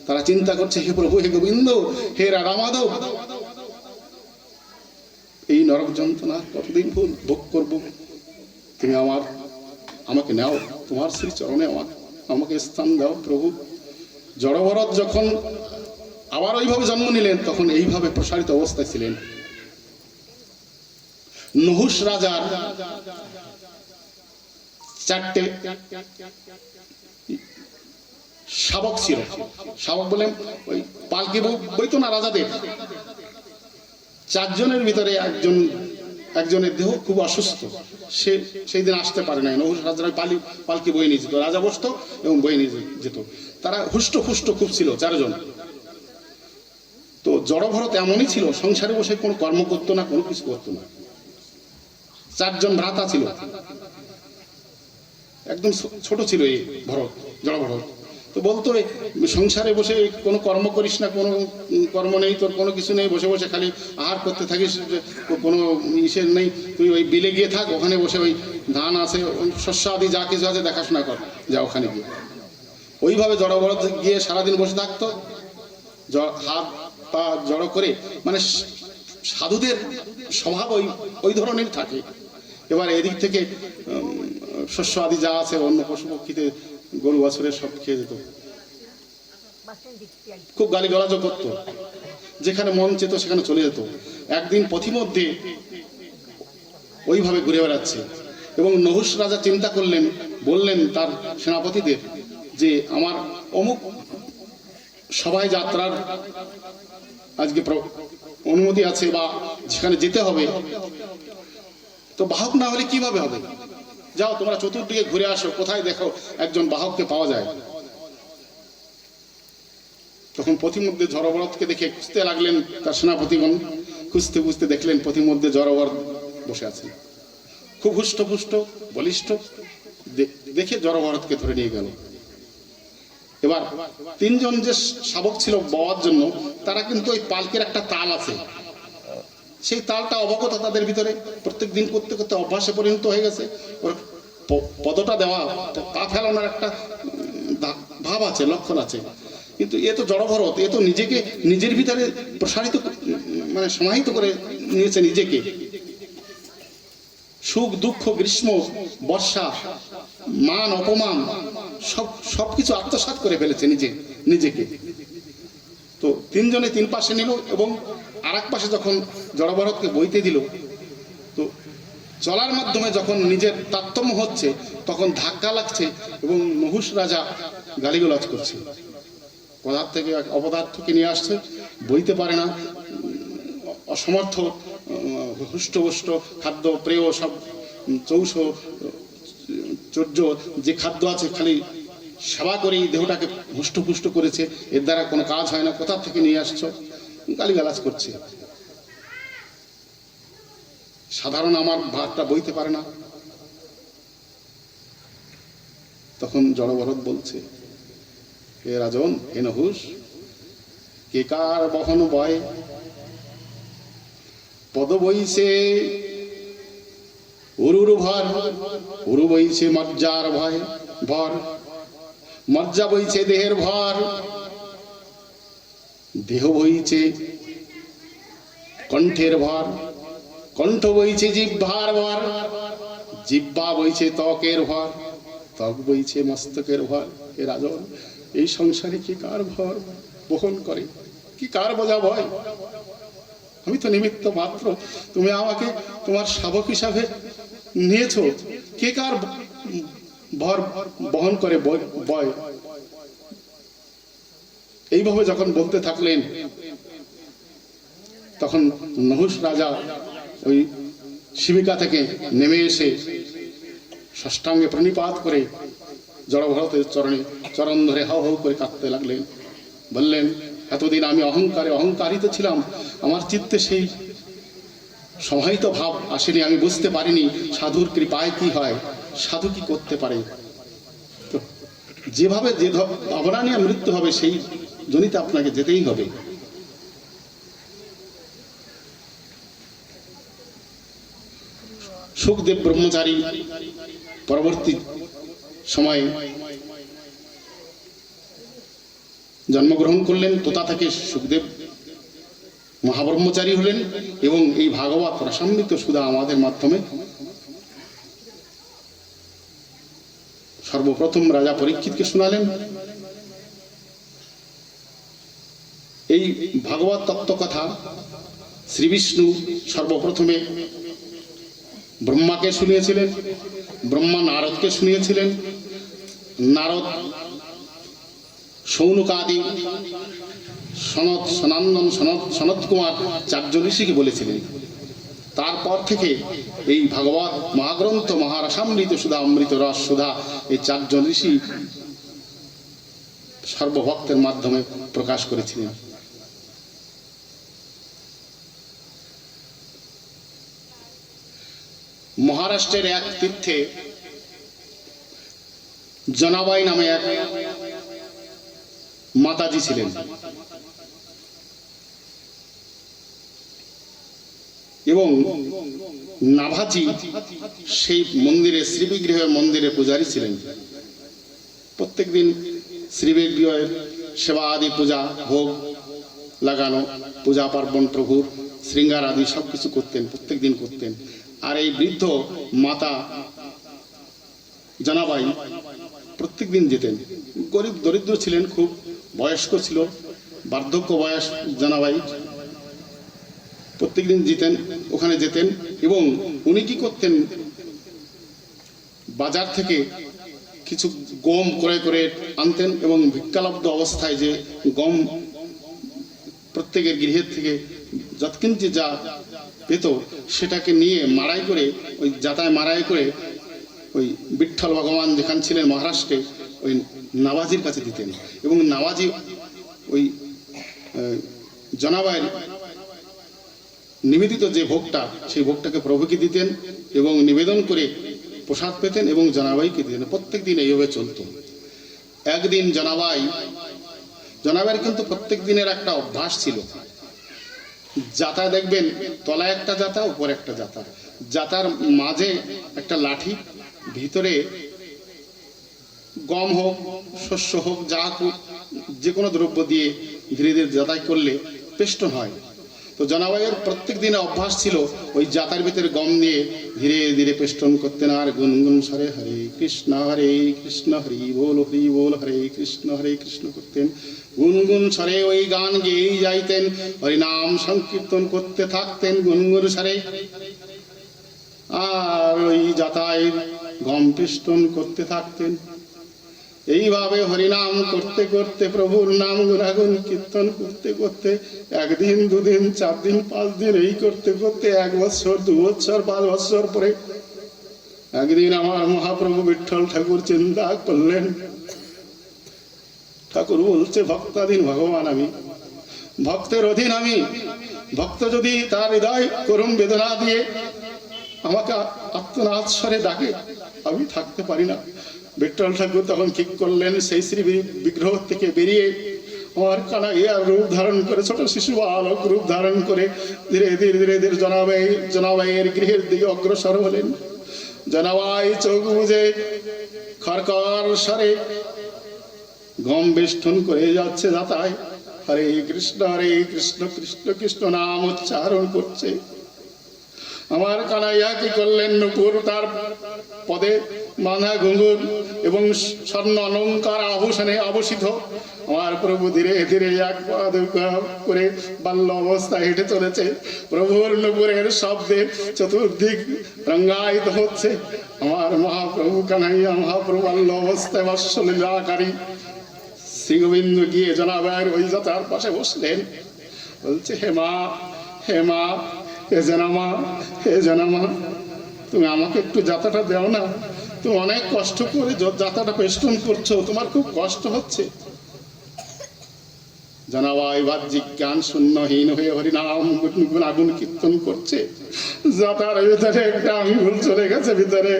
তারা চিন্তা করছে, হে প্রভু, হে গোবিন্দ, হে রাধা মাধব, এই নরক যন্ত্রণা কতদিন ভোগ করবো? তুমি আমাকে নাও, তোমার শ্রী চরণে আমাকে স্থান দাও প্রভু। জড়ভরত যখন আবার ওইভাবে জন্ম নিলেন, তখন এইভাবে প্রসারিত অবস্থায় ছিলেন। নহুষ রাজার 4টে শাবক ছিল। শাবক বলে ওই পালকি বইতো না রাজাদের, 4 জনের ভিতরে একজনের দেহ খুব অসুস্থ, সে সেই দিন আসতে পারে নাই। নহুষ রাজার পালকি বয়ে নিয়ে যেত, রাজা বসতো এবং বয়ে নিয়ে যেত। তারা হুষ্ট ফুষ্ট খুব ছিল, 4 জন। তো জড়ভরত এমনই ছিল, সংসারে বসে কোনো কর্ম করতো না, কোনো কিছু করতো না। 4 জন ভ্রাতা ছিল, একদম ছোট ছিল এই জড়ভরত। তো বলতো, সংসারে বসে কোনো কর্ম করিস না, কোনো কর্ম নেই তোর, কোনো কিছু নেই, বসে বসে খালি আহার করতে থাকিস, কোনো ইসের নেই, তুই ওই বিলে গিয়ে থাক, ওখানে বসে ওই ধান আছে, শস্য আদি যা কিছু আছে দেখাশোনা কর, যা ওখানে গিয়ে। ওইভাবে জড়ভরত গিয়ে সারাদিন বসে থাকতো, হাত পা জড়ো করে। মানে সাধুদের স্বভাব ওই ধরনের থাকে। এবার এদিক থেকে শস্য আদি যা আছে, অন্য পশু পক্ষীতে, গরু বাছুরের সব খেয়ে যেত, খুব গালিগালাজও করতো, যেখানে মন চেত সেখানে চলে যেত। একদিন পথিমধ্যে ওইভাবে ঘুরে বেড়াচ্ছে, এবং নহুষ রাজা চিন্তা করলেন, বললেন তার সেনাপতিদের যে আমার অমুক সবাই যাত্রার আজকে অনুমতি আছে, বা যেখানে যেতে হবে, তো বাহক না হলে কিভাবে হবে? যাও তোমরা চতুর্দিকে ঘুরে আসো, কোথায় দেখো একজন বাহককে পাওয়া যায়। তখন পথিমধ্যে জড়ভরতকে দেখে খুঁজতে লাগলেন তার সেনাপতিগণ। খুঁজতে খুঁজতে দেখলেন পথিমধ্যে জড়ভরত বসে আছেন, খুব হুষ্টপুষ্ট বলিষ্ঠ। দেখে জড়ভরতকে ধরে নিয়ে গেল। এবার 3 জন যে শাবক ছিল বওয়ার জন্য, তারা কিন্তু ওই পালকের একটা তাল আছে, সেই তালটা অবগত তাদের ভিতরে, প্রত্যেক দিন করতে করতে অভ্যাসে পরিণত হয়ে গেছে। ওর পদটা দেওয়া, পা ফেলানোর একটা ভাব আছে, লক্ষণ আছে। কিন্তু এ তো জড়ভরত, এ তো নিজেকে নিজের ভিতরে প্রসারিত, মানে সমাহিত করে নিয়েছে নিজেকে। সুখ দুঃখ, গ্রীষ্ম বর্ষা, মান অপমান, সবকিছু আত্মসাৎ করে ফেলেছে নিজেকে। তো 3 জনে 3 পাশে নিল, এবং আর এক পাশে যখন জড়ভরতকে বইতে দিল, তো চলার মাধ্যমে যখন নিজের তারতম্য হচ্ছে, তখন ধাক্কা লাগছে, এবং নহুষ রাজা গালিগালাজ করছে। পদার্থ থেকে অপদার্থকে নিয়ে আসছে, বইতে পারে না, অসমর্থ, হুষ্টপুষ্ট, খাদ্য প্রেয় সব চৌষ চর্য যে খাদ্য আছে, খালি সেবা করেই দেহটাকে হুষ্টপুষ্ট করেছে, এর দ্বারা কোনো কাজ হয় না, কোথা থেকে নিয়ে আসছো, গালিগালাজ করছে। সাধারণ আমার ভাতটা বইতে পারে না। তখন জড়ভরত বলছে, হে রাজন, হে নহুষ, কে কার বহন বয়, পদ বইছে উরুর ভর, উরু বইছে মজ্জার ভর, মজ্জা বইছে দেহের ভর, দেহ বইছে কণ্ঠের ভর, কণ্ঠ বইছে জিহ্বার ভর, জিহ্বা বইছে ত্বকের ভর, ত্বক বইছে মস্তকের ভর। হে রাজন, এই সংসারে কি কার ভর বহন করে, কি কার বোঝা ভয়? আমি তো নিমিত্ত মাত্র, তুমি আমাকে তোমার শাবক হিসাবে নিয়েছো। কে কার ভর বহন করে বয়। এইভাবে যখন বলতে থাকলেন, তখন নহুষ রাজা ওই শিবিকা থেকে নেমে এসে ষষ্ঠাঙ্গে প্রণিপাত করে জড়ভরতের চরণ ধরে হাউ হাউ করে কাঁদতে লাগলেন। বললেন, এতদিন আমি অহংকারিত ছিলাম, আমার চিত্তে সেই সমাহিত ভাব আসেনি, আমি বুঝতে পারিনি সাধুর কৃপায় কি হয়, সাধু কি করতে পারে। তো যেভাবে যে ভাবনা নিয়ে মৃত্যু হবে, সেই জনিতে আপনাকে যেতেই হবে। সুখদেব ব্রহ্মচারী পরবর্তী সময়ে জন্মগ্রহণ করলেন। তোতা থেকে সুখদেব মহাব্রহ্মচারী হলেন এবং এই ভাগবত রসামৃত সুধা আমাদের মাধ্যমে সর্বপ্রথম রাজা পরীক্ষিতকে শোনালেন। এই ভাগবত তত্ত্বকথা শ্রী বিষ্ণু সর্বপ্রথমে ব্রহ্মাকে শুনিয়েছিলেন, ব্রহ্মা নারদকে শুনিয়েছিলেন, নারদ সৌনকাদি সনত কুমার চার্য ঋষিকে বলেছিলেন। তারপর থেকে এই ভাগবত মহাগ্রন্থ মহারসামৃত সুধা অমৃত রস সুধা এই চার্য ঋষি সর্বভক্তের মাধ্যমে প্রকাশ করেছিলেন। মহারাষ্ট্রের এক তীর্থে জনাবাই নামে এক মাতাজি ছিলেন এবং নাভাজি সেই মন্দিরে শ্রীবিগ্রহের মন্দিরে পূজারী ছিলেন। প্রত্যেকদিন শ্রীবিগ্রহের সেবা আদি পূজা ভোগ লাগানো, পূজা পার্বণ প্রভুর শৃঙ্গার আদি সবকিছু করতেন, প্রত্যেকদিন করতেন। আর এই বৃদ্ধ মাতা জনাবাই প্রত্যেকদিন যেতেন। গরিব দরিদ্র ছিলেন, খুব বয়স্ক ছিল, বার্ধক্য বয়স জনাবাই। প্রত্যেকদিন ওখানে যেতেন এবং উনি কি করতেন, বাজার থেকে কিছু গম ক্রয় করে আনতেন এবং ভিক্ষালব্ধ অবস্থায় যে গম প্রত্যেকের গৃহের থেকে যৎকিঞ্চিত যা পেত সেটাকে নিয়ে মাড়াই করে, ওই যাতায় মাড়াই করে ওই বিঠ্ঠল ভগবান যেখানে ছিলেন মহারাষ্ট্রে, ওই নাভাজির কাছে দিতেন এবং নাভাজি ওই জনাবাইয়ের নিবেদিত যে ভোগটা, সেই ভোগটাকে প্রভুকে দিতেন এবং নিবেদন করে প্রসাদ পেতেন এবং জনাবাইকে দিতেন। প্রত্যেক দিন এইভাবে চলত। একদিন জনাবাইয়ের কিন্তু প্রত্যেক দিনের একটা অভ্যাস ছিল। জাতা দেখবেন, তলায় একটা জাতা, উপরে একটা জাতা, জাতার মাঝে একটা লাঠি, ভিতরে গম হোক শস্য হোক যা হোক যে কোনো দ্রব্য দিয়ে ধীরে ধীরে যাতাই করলে পেষ্টন হয়। তো জনাবাইয়ের প্রত্যেক দিনে অভ্যাস ছিল ওই জাতার ভিতরে গম দিয়ে ধীরে ধীরে পেষ্টন করতেন আর গুনগুন স্বরে হরে কৃষ্ণ হরি বল হরে কৃষ্ণ করতেন। গুনগুন স্বরে ওই গান গেয়েই যাইতেন, হরিনাম সংকীর্তন করতে থাকতেন গুনগুন স্বরে। আর ওই জাতায় গম পেষ্টন করতে থাকতেন। এইভাবে হরিনাম করতে করতে, প্রভুর নাম গুণাগুণ কীর্তন করতে করতে, একদিন দুদিন 4 দিন 5 দিন এই করতে করতে 1 বছর 2 বছর 5 বছর পরে একদিন আমার মহাপ্রভু বিঠ্ঠল ঠাকুর চিন্তা করলেন। ঠাকুর বলছে, ভক্তাধীন ভগবান আমি, ভক্তের অধীন আমি। ভক্ত যদি তার হৃদয় করুণ বেদনা দিয়ে আমাকে আত্মনাথ স্বরে ডাকে, আমি থাকতে পারি না। বিঠ্ঠল ঠাকুর তখন ঠিক করলেন, সেই শ্রী বিগ্রহ থেকে বেরিয়ে আমার কানাইয়ার রূপ ধারণ করে, ছোট শিশু বালক রূপ ধারণ করে ধীরে ধীরে ধীরে ধীরে জনাবাইয়ের গৃহের দিকে অগ্রসর হলেন। জনাবাই চোখ বুঝে খরকর স্বরে গম বেষ্টন করে যাচ্ছে যাতায়, হরে কৃষ্ণ কৃষ্ণ কৃষ্ণ নাম উচ্চারণ করছে। আমার কানাইয়া কি করলেন, নুপুর তার পদে মাথা ঘুঙুর এবং স্বর্ণ অলঙ্কার আভূষণে আভূষিত আমার প্রভু ধীরে ধীরে এক পা দুই পা করে বাল্য অবস্থায় হেঁটে চলেছে। প্রভুর নুপুরের শব্দে চতুর্দিক রঙ্গায়িত হচ্ছে। আমার মহাপ্রভু কানাইয়া মহাপ্রভু বাল্য অবস্থায় বাৎসলীলাকারী শ্রী গোবিন্দ গিয়ে জনাবের ওই যাতার পাশে বসলেন। বলছে, হে মা, হে মা, হে জনামা, হে জনামা, তুমি আমাকে একটু যাতাটা দাও না। তুমি অনেক কষ্ট করে যাতাটা পেষ্টন করছো, তোমার খুব কষ্ট হচ্ছে। জনাবাই বাহ্যিক জ্ঞান শূন্যহীন হয়ে হরিনাম গুণাগুণ কীর্তন করছে। যাতার ভিতরে একটা আঙ্গুল চলে গেছে, ভিতরে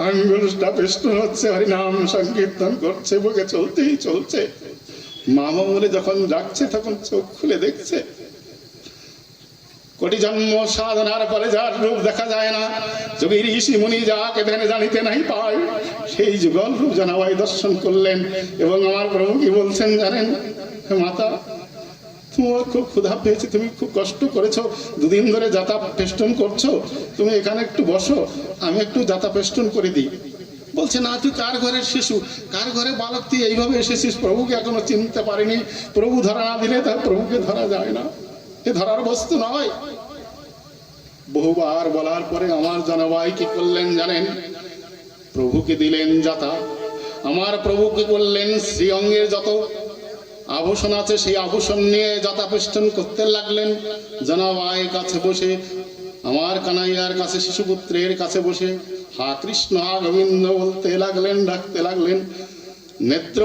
আঙ্গুলটা পেষ্টন হচ্ছে, হরিনাম সংকীর্তন করছে, বুকে চলতেই চলছে। মামা বলে যখন ডাকছে তখন চোখ খুলে দেখছে, কোটি জন্ম সাধনার পরে যার রূপ দেখা যায় না, যোগী ঋষি মুনি যাকে ধ্যানে জানিতে নাই পায়, সেই যুগল রূপ জনাবাই দর্শন করলেন। এবং আমার প্রভু কি বলছেন জানেন? মাতা, তোমার খুব ক্ষুধা পেয়েছে, তুমি খুব কষ্ট করেছো, দুদিন ধরে যাতা পেষ্টন করছো, তুমি এখানে একটু বসো, আমি একটু যাতা পেষ্টন করে দিই। বলছে, না, তুই কার ঘরের শিশু, কার ঘরে বালক, তুই এইভাবে এসেছিস, প্রভুকে এখনো চিনতে পারিনি। প্রভু ধরা না দিলে তার প্রভুকে ধরা যায় না, এ ধরার বস্তু নয়। বহুবার বলার পরে আমার জনাবাই কি করলেন জানেন? প্রভুকে দিলেন যাতা। আমার প্রভুকে করলেন শ্রীঅঙ্গের যত আভূষণ আছে সেই আভূষণ নিয়ে যাতা পেষ্টন করতে লাগলেন। জনাবাই কাছে বসে, আমার কানাইয়ার কাছে, শিশুপুত্রের কাছে বসে হা কৃষ্ণ হা গোবিন্দ বলতে লাগলেন, ডাকতে লাগলেন। নেত্র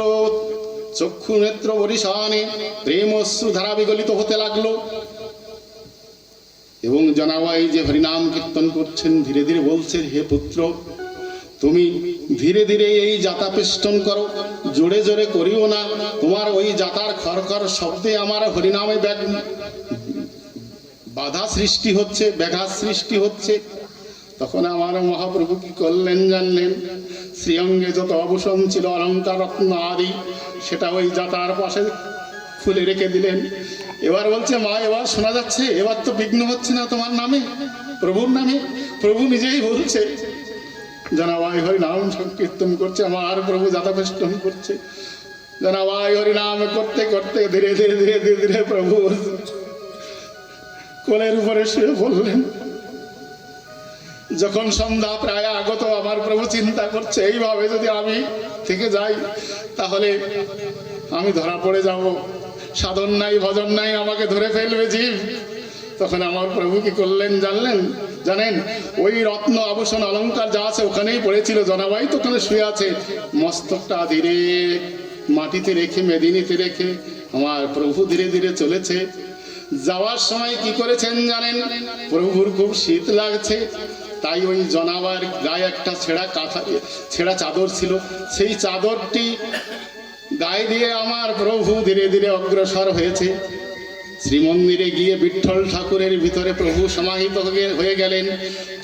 চক্ষু নেত্র বরিশানে প্রেম অশ্রু ধারা বিগলিত হতে লাগলো। এবং জনাবাই যে হরিনাম কীর্তন করছেন, ধীরে ধীরে বলছেন, হে পুত্র, তুমি ধীরে ধীরে এই যাতা পেষ্টন করো, জোরে জোরে করিও না। তোমার ওই যাতার খরখর শব্দে আমার হরিনামে বাধা সৃষ্টি হচ্ছে, ব্যাঘাত সৃষ্টি হচ্ছে। তখন আমার মহাপ্রভু কি করলেন জানলেন? শ্রীঅঙ্গে যত আভূষণ ছিল, অলঙ্কার রত্ন আদি, সেটা ওই যাতার পাশে খুলে রেখে দিলেন। এবার বলছে, মা, এবার শোনা যাচ্ছে, এবার তো বিঘ্ন হচ্ছে না তোমার নামে, প্রভুর নামে। প্রভু নিজেই বলছে, জনাবাই হরিনাম সংকীর্তন করছে, আমার প্রভু যাতা পেষ্টন করছে। জনাবাই হরিনাম করতে করতে ধীরে ধীরে ধীরে ধীরে ধীরে প্রভু কোলের উপরে শুয়ে বললেন। যখন সন্ধ্যা প্রায় আগত, আমার প্রভু চিন্তা করছে, এইভাবে যদি আমি থেকে যাই তাহলে আমি ধরা পড়ে যাব, সাধন নাই ভজন নাই, আমাকে ধরে ফেলবে জীব। তখন আমার প্রভু কি করলেন জানেন? ওই রত্ন আভূষণ অলঙ্কার যা আছে ওখানেই পড়েছিল। জনাবাই তো ওখানে শুয়ে আছে, মস্তকটা ধীরে মাটিতে রেখে, মেদিনীতে রেখে আমার প্রভু ধীরে ধীরে চলেছে। যাওয়ার সময় কি করেছেন জানেন? প্রভুর খুব শীত লাগছে, তাই ওই জনাবার গায়ে একটা ছেঁড়া চাদর ছিল, সেই চাদরটি গায়ে দিয়ে আমার প্রভু ধীরে ধীরে অগ্রসর হয়েছে। শ্রীমন্দিরে গিয়ে বিঠ্ঠল ঠাকুরের ভিতরে প্রভু সমাহিত হয়ে গেলেন।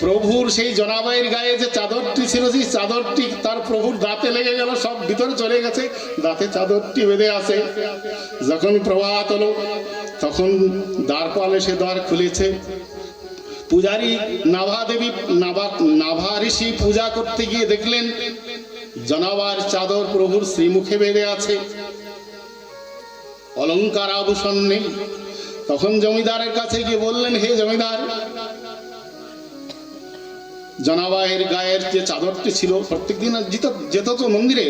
প্রভুর সেই জনাবাইয়ের গায়ে যে চাদরটি ছিল, সেই চাদরটি তার প্রভুর দাঁতে লেগে গেল, সব ভিতরে চলে গেছে, দাঁতে চাদরটি বেঁধে আছে। যখন প্রভাত হলো তখন দ্বারপাল এসে দ্বার খুলেছে। পূজারী নাভা ঋষি পূজা করতে গিয়ে দেখলেন জনাবার চাদর প্রভুর শ্রীমুখে বেঁধে আছে, অলঙ্কার আভূষণ নেই। তখন জমিদারের কাছে গিয়ে বললেন, হে জমিদার, জনাবাইয়ের গায়ের যে চাদরটি ছিল, প্রত্যেকদিন যেত তো মন্দিরে,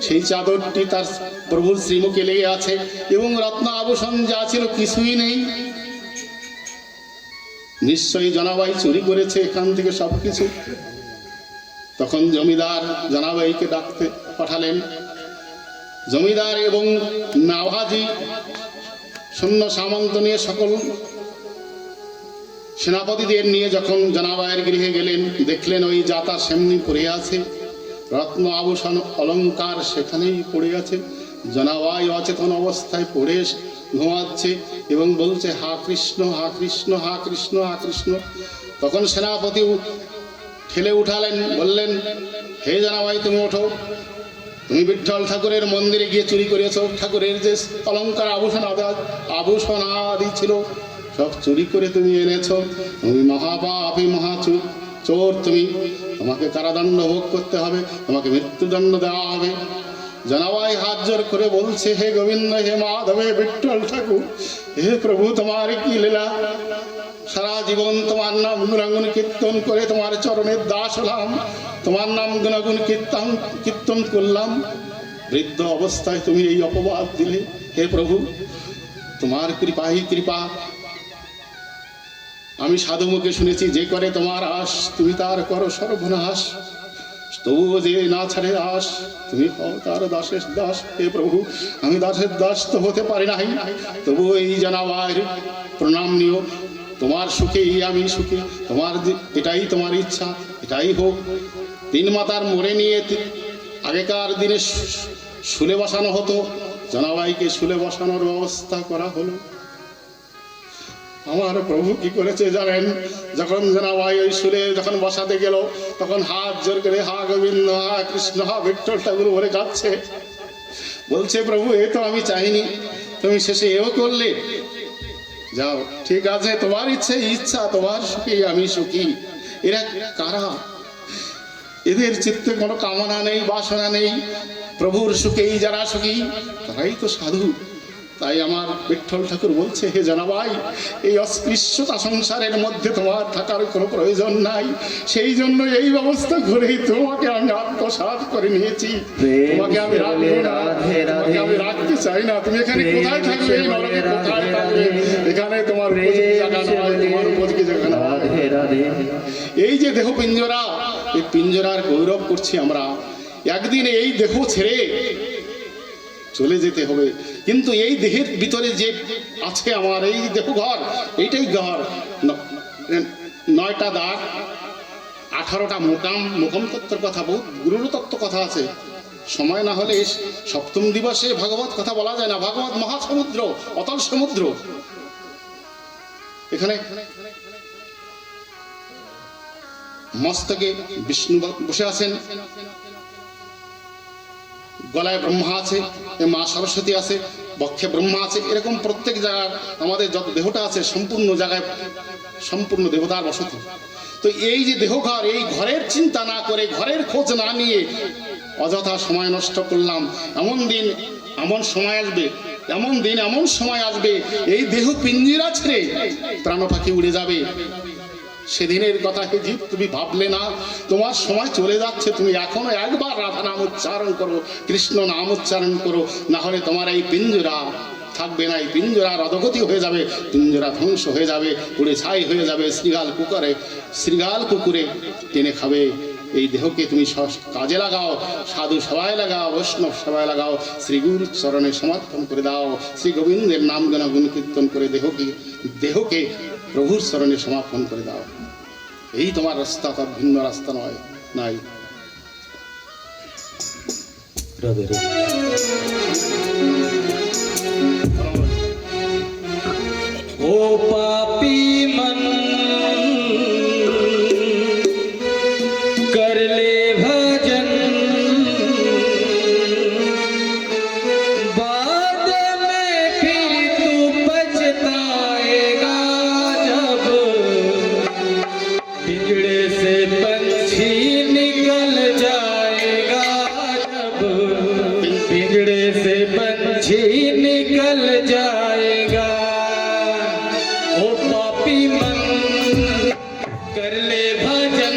সেই চাদরটি তার প্রভুর শ্রীমুখে লেগে আছে এবং রত্ন আভূষণ যা ছিল কিছুই নেই। নিশ্চয়ই জনাবাই চুরি করেছে এখান থেকে সবকিছু। তখন জমিদার জনাবাইকে ডাকতে পাঠালেন। জমিদার এবং নাভাজি সৈন্য সামন্ত নিয়ে সকল সেনাপতিদের নিয়ে যখন জনাবাইয়ের গৃহে গেলেন, দেখলেন ওই যাতা সেমনি পড়ে আছে, রত্ন আভূষণ অলঙ্কার সেখানেই পড়ে আছে। জনাবাই অচেতন অবস্থায় পড়ে ঘুমাচ্ছে এবং বলছে, হা কৃষ্ণ, হা কৃষ্ণ, হা কৃষ্ণ, হা কৃষ্ণ। তখন সেনাপতি ঠেলে উঠালেন, বললেন, হে জনাবাই, তুমি ওঠো, তুমি বিঠ্ঠল ঠাকুরের মন্দিরে গিয়ে চুরি করেছ। ঠাকুরের যে অলঙ্কার আভূষণ আদি ছিল সব চুরি করে তুমি এনেছ। তুমি মহাপাপী, চোর তুমি, তোমাকে কারাদণ্ড ভোগ করতে হবে, তোমাকে মৃত্যুদণ্ড দেওয়া হবে। জনাবাই হাত জোর করে বলছে, হে গোবিন্দ, হে মাধব, হে বিঠ্ঠল ঠাকুর, হে প্রভু, তোমার কি লীলা। সারা জীবন তোমার নাম গুণাগুণ কীর্তন করে তোমার চরণের দাস হলাম, তোমার নাম গুণাগুণ কীর্তন করলাম। বৃদ্ধ অবস্থায় তুমি এই অপবাদ দিলে। হে প্রভু, তোমার কৃপাই কৃপা। আমি সাধু মুখে শুনেছি, যে করে তোমার আশ তুমি তার করো সর্বনাশ। তবুও যে না ছাড়ে আশ, তুমি হও তার দাসের দাস। হে প্রভু, আমি দাসের দাস তো হতে পারি নাই, তবুও এই জানাবার প্রণাম নিও। তোমার সুখেই আমি সুখী, এটাই তোমার ইচ্ছা, এটাই হোক। তিন মাতার মোড়ে নিয়ে আগেকার দিনে শুলে বসানো হতো, জনাবাইকে শুলে বসানোর ব্যবস্থা করা হলো। আমার প্রভু কি করেছে জানেন? যখন জনাবাই ওই শুলে যখন বসাতে গেল, তখন হাত জোর করে হা গোবিন্দ, হা কৃষ্ণ, হা বিঠ্ঠল ঠাকুর বলে যাচ্ছে। বলছে, প্রভু, এ তো আমি চাইনি, তুমি শেষে এও করলে। যাও, ঠিক আছে, তোমার ইচ্ছা, তোমার সুখী আমি সুখী। এরা কারা? এদের চিত্তে কোনো কামনা নেই, বাসনা নেই। প্রভুর সুখেই যারা সুখী, তারাই তো সাধু। তাই আমার বিঠ্ঠল ঠাকুর বলছে, হে জনাবাই, এই অস্পৃশ্যতা সংসারের মধ্যে তোমার থাকার কোনো প্রয়োজন নাই। সেই জন্য এই ব্যবস্থা করেই তোমাকে আমি আত্মসাৎ করে নিয়েছি। তোমাকে আমি রাখবো না, তোমাকে আমি রাখতে চাই না। তুমি এখানে কোথায় থাকবে? এই নরকে কোথায় থাকবে? এখানে তোমার উপযোগী জায়গা নয়, তোমার উপযোগী জায়গা নয়। এই যে দেহ পিঞ্জরা, এই পিঞ্জরার গৌরব করছি আমরা। একদিন এই দেহ ছেড়ে চলে যেতে হবে, কিন্তু এই দেহের ভিতরে যে আছে আমার এই দেহ ঘর, এইটাই ঘর। 9টা দাঁত, 18টা মোকাম তত্ত্বের কথা, বহুত গুরুর তত্ত্ব কথা আছে। সময় না হলে সপ্তম দিবসে ভাগবত কথা বলা যায় না। ভাগবত মহাসমুদ্র, অতল সমুদ্র। এখানে মস্তকে বিষ্ণু বসে আছেন, গলায় ব্রহ্মা আছে, মা সরস্বতী আছে, বক্ষে ব্রহ্মা আছে। এরকম প্রত্যেক জায়গায় আমাদের যত দেহটা আছে, সম্পূর্ণ জায়গায় সম্পূর্ণ দেবতার বসতি। তো এই যে দেহঘর, এই ঘরের চিন্তা না করে, ঘরের খোঁজ না নিয়ে অযথা সময় নষ্ট করলাম। এমন দিন, এমন সময় আসবে, এমন দিন, এমন সময় আসবে, এই দেহ পিঞ্জিরা ছেড়ে প্রাণ পাখি উড়ে যাবে। সেদিনের কথা হে জীব, তুমি ভাবলে না, তোমার সময় চলে যাচ্ছে। তুমি এখনো একবার রাধা নাম উচ্চারণ করো, কৃষ্ণ নাম উচ্চারণ করো, না হলে তোমার এই পিঞ্জরা থাকবে না। এই পিঞ্জরা অধগতি হয়ে যাবে, পিঞ্জরা ধ্বংস হয়ে যাবে, উড়ে ছাই হয়ে যাবে। শৃগাল কুকুরে টেনে খাবে। এই দেহকে তুমি কাজে লাগাও, সাধু সবাই লাগাও, বৈষ্ণব সবাই লাগাও, শ্রীগুরু চরণে সমর্পণ করে দাও। শ্রী গোবিন্দের নাম গুণ কীর্তন করে দেহকে প্রভুর চরণে সমর্পণ করে দাও। এই তোমার রাস্তা, তার ভিন্ন রাস্তা নয়, নাই। ও পাপी मन कर ले भजन, बाद में फिर तू पछताएगा, जब पिंजड़े से पंछी निकल जाएगा, जब पिंजड़े से पंछी निकल जाएगा। ओ पापी मन कर ले भजन,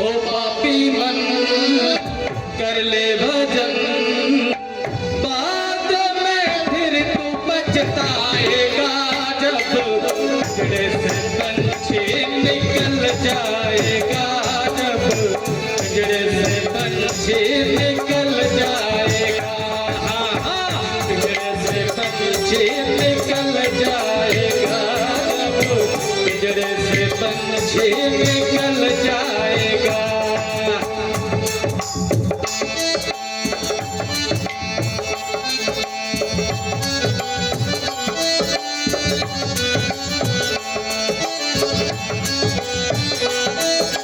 ओ पापी मन कर ले भजन, बाद में फिर तू पछताएगा, जब पिंजड़े से पंछी निकल जाएगा, जब पिंजड़े से पंछी निकल जाएगा। हाँ हाँ, पिंजड़े से पंछी निकल जाएगा, जब पिंजड़े से पंछी निकल जाएगा।